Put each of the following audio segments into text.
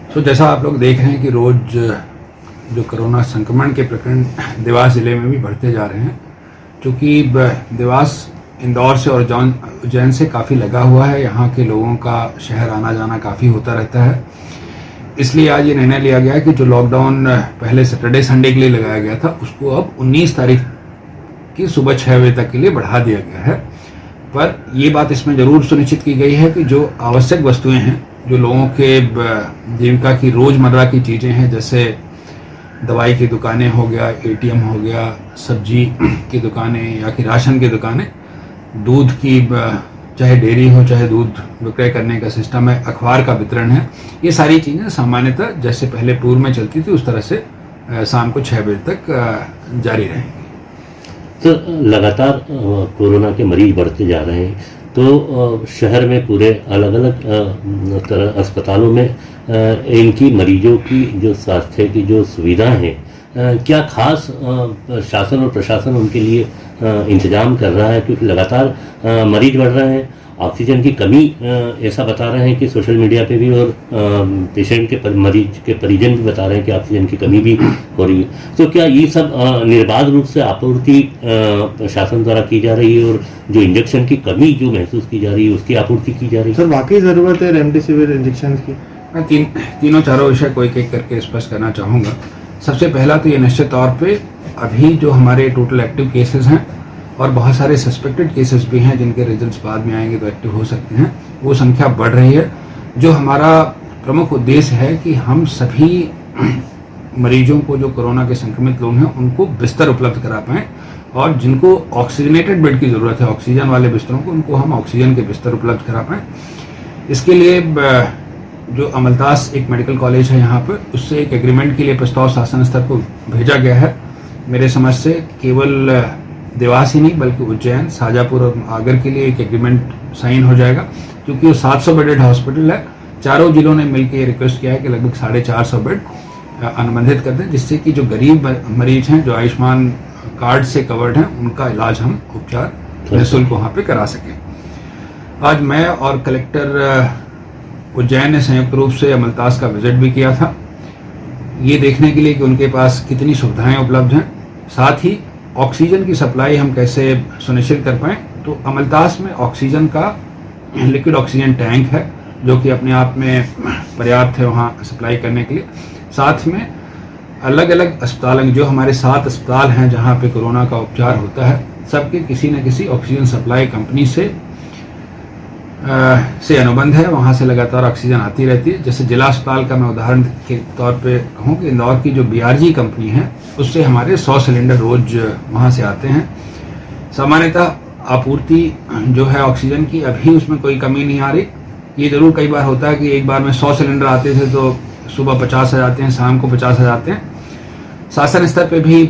तो जैसा आप लोग देख रहे हैं कि रोज़ जो कोरोना संक्रमण के प्रकरण देवास ज़िले में भी बढ़ते जा रहे हैं, क्योंकि देवास इंदौर से और उज्जैन से काफ़ी लगा हुआ है। यहाँ के लोगों का शहर आना जाना काफ़ी होता रहता है, इसलिए आज ये निर्णय लिया गया कि जो लॉकडाउन पहले सैटरडे संडे के लिए लगाया गया था उसको अब 19 तारीख की सुबह 6 बजे तक के लिए बढ़ा दिया गया है। पर ये बात इसमें ज़रूर सुनिश्चित की गई है कि जो आवश्यक वस्तुएं हैं, जो लोगों के जीविका की रोज़मर्रा की चीज़ें हैं, जैसे दवाई की दुकानें हो गया, एटीएम हो गया, सब्जी की दुकानें या कि राशन की दुकानें, दूध की चाहे डेयरी हो चाहे दूध विक्रय करने का सिस्टम है, अखबार का वितरण है, ये सारी चीज़ें सामान्यतः जैसे पहले पूर्व में चलती थी उस तरह से शाम को 6 बजे तक जारी रहेंगी। तो लगातार कोरोना के मरीज बढ़ते जा रहे हैं, तो शहर में पूरे अलग अलग तरह अस्पतालों में इनकी मरीजों की जो स्वास्थ्य की जो सुविधाएं हैं, क्या खास शासन और प्रशासन उनके लिए इंतजाम कर रहा है? क्योंकि लगातार मरीज बढ़ रहे हैं, ऑक्सीजन की कमी ऐसा बता रहे हैं कि सोशल मीडिया पे भी, और पेशेंट के मरीज के परिजन भी बता रहे हैं कि ऑक्सीजन की कमी भी हो रही है। तो क्या ये सब निर्बाध रूप से आपूर्ति शासन द्वारा की जा रही है, और जो इंजेक्शन की कमी जो महसूस की जा रही है उसकी आपूर्ति की जा रही है? सर, वाकई ज़रूरत है रेमडेसिविर इंजेक्शन की? मैं तीनों चारों विषय को एक एक करके स्पष्ट करना चाहूँगा। सबसे पहला तो ये निश्चित तौर पे अभी जो हमारे टोटल एक्टिव केसेस हैं और बहुत सारे सस्पेक्टेड केसेस भी हैं जिनके रिजल्ट्स बाद में आएंगे तो एक्टिव हो सकते हैं, वो संख्या बढ़ रही है। जो हमारा प्रमुख उद्देश्य है कि हम सभी मरीजों को, जो कोरोना के संक्रमित लोग हैं, उनको बिस्तर उपलब्ध करा पाएँ, और जिनको ऑक्सीजनेटेड बेड की ज़रूरत है, ऑक्सीजन वाले बिस्तरों को, उनको हम ऑक्सीजन के बिस्तर उपलब्ध करा पाएँ। इसके लिए जो अमलतास एक मेडिकल कॉलेज है यहाँ पर, उससे एक एग्रीमेंट के लिए प्रस्ताव शासन स्तर को भेजा गया है। मेरे समझ से केवल देवास ही नहीं बल्कि उज्जैन, शाजापुर और आगर के लिए एक एग्रीमेंट साइन हो जाएगा, क्योंकि वो 700 बेडेड हॉस्पिटल है। चारों जिलों ने मिलकर ये रिक्वेस्ट किया है कि लगभग 450 बेड अनुबंधित कर दें, जिससे कि जो गरीब मरीज हैं, जो आयुष्मान कार्ड से कवर्ड हैं, उनका इलाज हम उपचार निःशुल्क वहाँ पे करा सकें। आज मैं और कलेक्टर उज्जैन ने संयुक्त रूप से अमलतास का विजिट भी किया था, ये देखने के लिए कि उनके पास कितनी सुविधाएं उपलब्ध हैं, साथ ही ऑक्सीजन की सप्लाई हम कैसे सुनिश्चित कर पाएँ। तो अमलतास में ऑक्सीजन का लिक्विड ऑक्सीजन टैंक है जो कि अपने आप में पर्याप्त है वहाँ सप्लाई करने के लिए। साथ में अलग अलग अस्पताल, जो हमारे 7 अस्पताल हैं जहाँ पे कोरोना का उपचार होता है, सबके किसी न किसी ऑक्सीजन सप्लाई कंपनी से अनुबंध है, वहाँ से लगातार ऑक्सीजन आती रहती है। जैसे जिला अस्पताल का मैं उदाहरण के तौर पे कहूँ कि इंदौर की जो BRG कंपनी है, उससे हमारे 100 सिलेंडर रोज वहाँ से आते हैं। सामान्यतः आपूर्ति जो है ऑक्सीजन की, अभी उसमें कोई कमी नहीं आ रही। ये ज़रूर कई बार होता है कि एक बार में 100 सिलेंडर आते थे तो सुबह 50 आ जाते हैं, शाम को 50 आ जाते हैं। शासन स्तर पे भी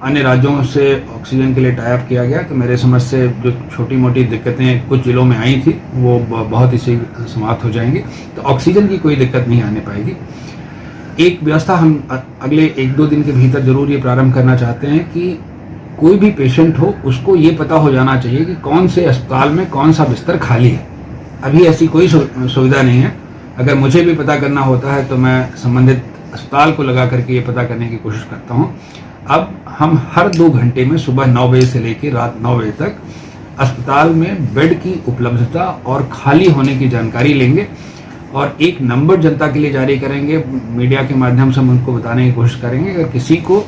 अन्य राज्यों से ऑक्सीजन के लिए टाई अप किया गया, तो मेरे समझ से जो छोटी मोटी दिक्कतें कुछ जिलों में आई थी वो बहुत ही शीघ्र समाप्त हो जाएंगी, तो ऑक्सीजन की कोई दिक्कत नहीं आने पाएगी। एक व्यवस्था हम अगले 1-2 दिन के भीतर जरूर ये प्रारंभ करना चाहते हैं कि कोई भी पेशेंट हो उसको ये पता हो जाना चाहिए कि कौन से अस्पताल में कौन सा बिस्तर खाली है। अभी ऐसी कोई सुविधा नहीं है। अगर मुझे भी पता करना होता है तो मैं संबंधित अस्पताल को लगा करके ये पता करने की कोशिश करता हूँ। अब हम हर 2 घंटे में सुबह 9 बजे से लेकर रात 9 बजे तक अस्पताल में बेड की उपलब्धता और खाली होने की जानकारी लेंगे, और एक नंबर जनता के लिए जारी करेंगे। मीडिया के माध्यम से हम उनको बताने की कोशिश करेंगे। अगर किसी को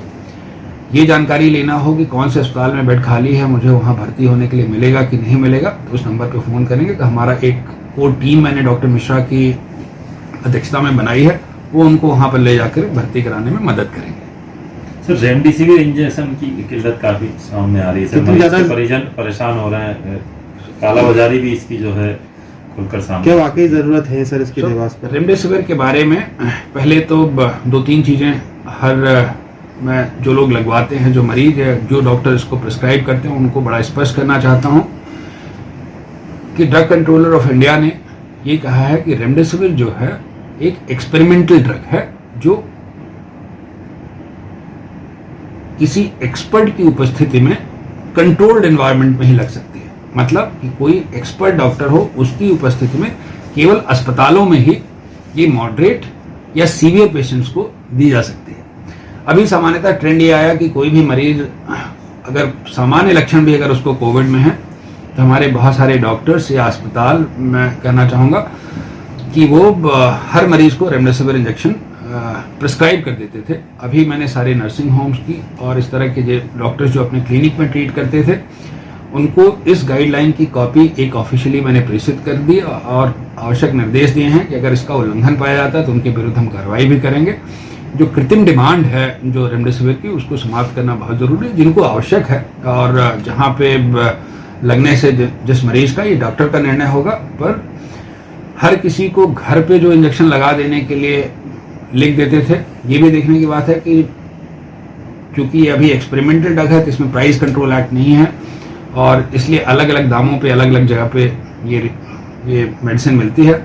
ये जानकारी लेना हो कि कौन से अस्पताल में बेड खाली है, मुझे वहाँ भर्ती होने के लिए मिलेगा कि नहीं मिलेगा, तो उस नंबर पर फ़ोन करेंगे। तो हमारा एक कोर टीम मैंने डॉक्टर मिश्रा की अध्यक्षता में बनाई है, वो उनको वहाँ पर ले जाकर भर्ती कराने में मदद करेंगे। सर, रेमडेसिविर इंजेक्शन की किल्लत काफ़ी सामने आ रही है। सर, मरीज के परिजन परेशान हो रहे हैं, कालाबाजारी भी इसकी जो है खुलकर सामने। क्या वाकई ज़रूरत है सर इसकी देवास पर? रेमडेसिविर के बारे में पहले तो 2-3 चीज़ें हर में जो लोग लगवाते हैं, जो मरीज है, जो डॉक्टर इसको प्रिस्क्राइब करते हैं, उनको बड़ा स्पष्ट करना चाहता हूँ कि ड्रग कंट्रोलर ऑफ इंडिया ने ये कहा है कि रेमडेसिविर जो है एक एक्सपेरिमेंटल ड्रग है जो किसी एक्सपर्ट की उपस्थिति में कंट्रोल्ड एनवायरनमेंट में ही लग सकती है। मतलब कि कोई एक्सपर्ट डॉक्टर हो, उसकी उपस्थिति में केवल अस्पतालों में ही ये मॉडरेट या सीवियर पेशेंट्स को दी जा सकती है। अभी सामान्यतः ट्रेंड ये आया कि कोई भी मरीज अगर सामान्य लक्षण भी अगर उसको कोविड में है तो हमारे बहुत सारे डॉक्टर्स या अस्पताल, मैं कहना चाहूँगा कि वो हर मरीज को रेमडेसिविर इंजेक्शन प्रिस्क्राइब कर देते थे। अभी मैंने सारे नर्सिंग होम्स की और इस तरह के जो डॉक्टर्स जो अपने क्लिनिक में ट्रीट करते थे उनको इस गाइडलाइन की कॉपी एक ऑफिशियली मैंने प्रेषित कर दी और आवश्यक निर्देश दिए हैं कि अगर इसका उल्लंघन पाया जाता है तो उनके विरुद्ध हम कार्रवाई भी करेंगे। जो कृत्रिम डिमांड है जो रेमडेसिविर की उसको समाप्त करना बहुत ज़रूरी है, जिनको आवश्यक है और जहाँ पे लगने से जिस मरीज का ये डॉक्टर का निर्णय होगा, पर हर किसी को घर पे जो इंजेक्शन लगा देने के लिए लिख देते थे। ये भी देखने की बात है कि क्योंकि ये अभी एक्सपेरिमेंटल ड्रग है तो इसमें प्राइस कंट्रोल एक्ट नहीं है और इसलिए अलग अलग दामों पे अलग अलग जगह पे ये मेडिसिन मिलती है।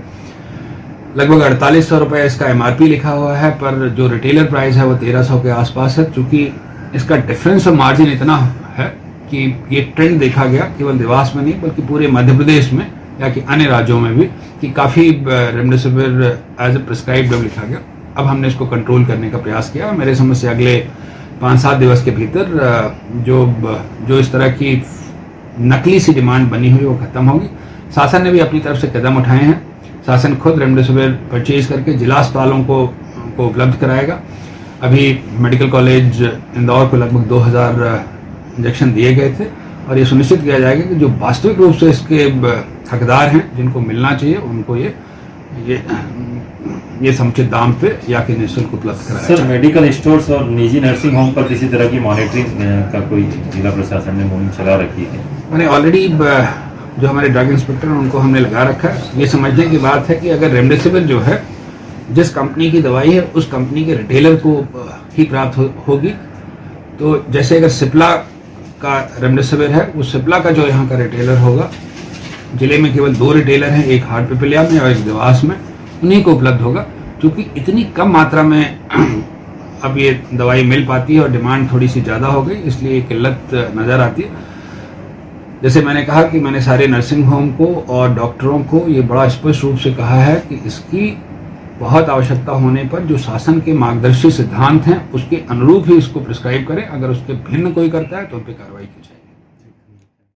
लगभग 4800 रुपये इसका MRP लिखा हुआ है, पर जो रिटेलर प्राइस है वो 1300 के आसपास है। चूँकि इसका डिफरेंस और मार्जिन इतना है कि ये ट्रेंड देखा गया केवल देवास में नहीं बल्कि पूरे मध्य प्रदेश में या कि अन्य राज्यों में भी कि काफ़ी remdesivir as a prescribe drug लिखा गया। अब हमने इसको कंट्रोल करने का प्रयास किया। मेरे समझ से अगले 5-7 दिवस के भीतर जो इस तरह की नकली सी डिमांड बनी हुई वो खत्म होगी। शासन ने भी अपनी तरफ से कदम उठाए हैं। शासन खुद रेमडेसिविर परचेज करके जिला अस्पतालों को उपलब्ध कराएगा। अभी मेडिकल कॉलेज इंदौर को लगभग 2000 इंजेक्शन दिए गए थे और ये सुनिश्चित किया जाएगा कि जो वास्तविक रूप से इसके हकदार हैं जिनको मिलना चाहिए उनको ये समुचित दाम पे या कि निःशुल्क उपलब्ध कराया। सर, मेडिकल स्टोर्स और निजी नर्सिंग होम पर किसी तरह की मॉनिटरिंग का कोई जिला प्रशासन ने मुहिम चला रखी है? मैंने ऑलरेडी जो हमारे ड्रग इंस्पेक्टर हैं उनको हमने लगा रखा है। ये समझने की बात है कि अगर रेमडेसिविर जो है जिस कंपनी की दवाई है उस कंपनी के रिटेलर को ही प्राप्त होगी। तो जैसे अगर सिप्ला का रेमडेसिविर है, उस सिप्ला का जो यहाँ का रिटेलर होगा, जिले में केवल 2 रिटेलर हैं, एक हाट पिपलिया में और एक देवास में, उन्हीं को उपलब्ध होगा। क्योंकि इतनी कम मात्रा में अब ये दवाई मिल पाती है और डिमांड थोड़ी सी ज़्यादा हो गई, इसलिए ये किल्लत नज़र आती है। जैसे मैंने कहा कि मैंने सारे नर्सिंग होम को और डॉक्टरों को ये बड़ा स्पष्ट रूप से कहा है कि इसकी बहुत आवश्यकता होने पर जो शासन के मार्गदर्शी सिद्धांत हैं उसके अनुरूप ही इसको प्रिस्क्राइब करें। अगर उसके भिन्न कोई करता है तो उन पर कार्रवाई की जाए।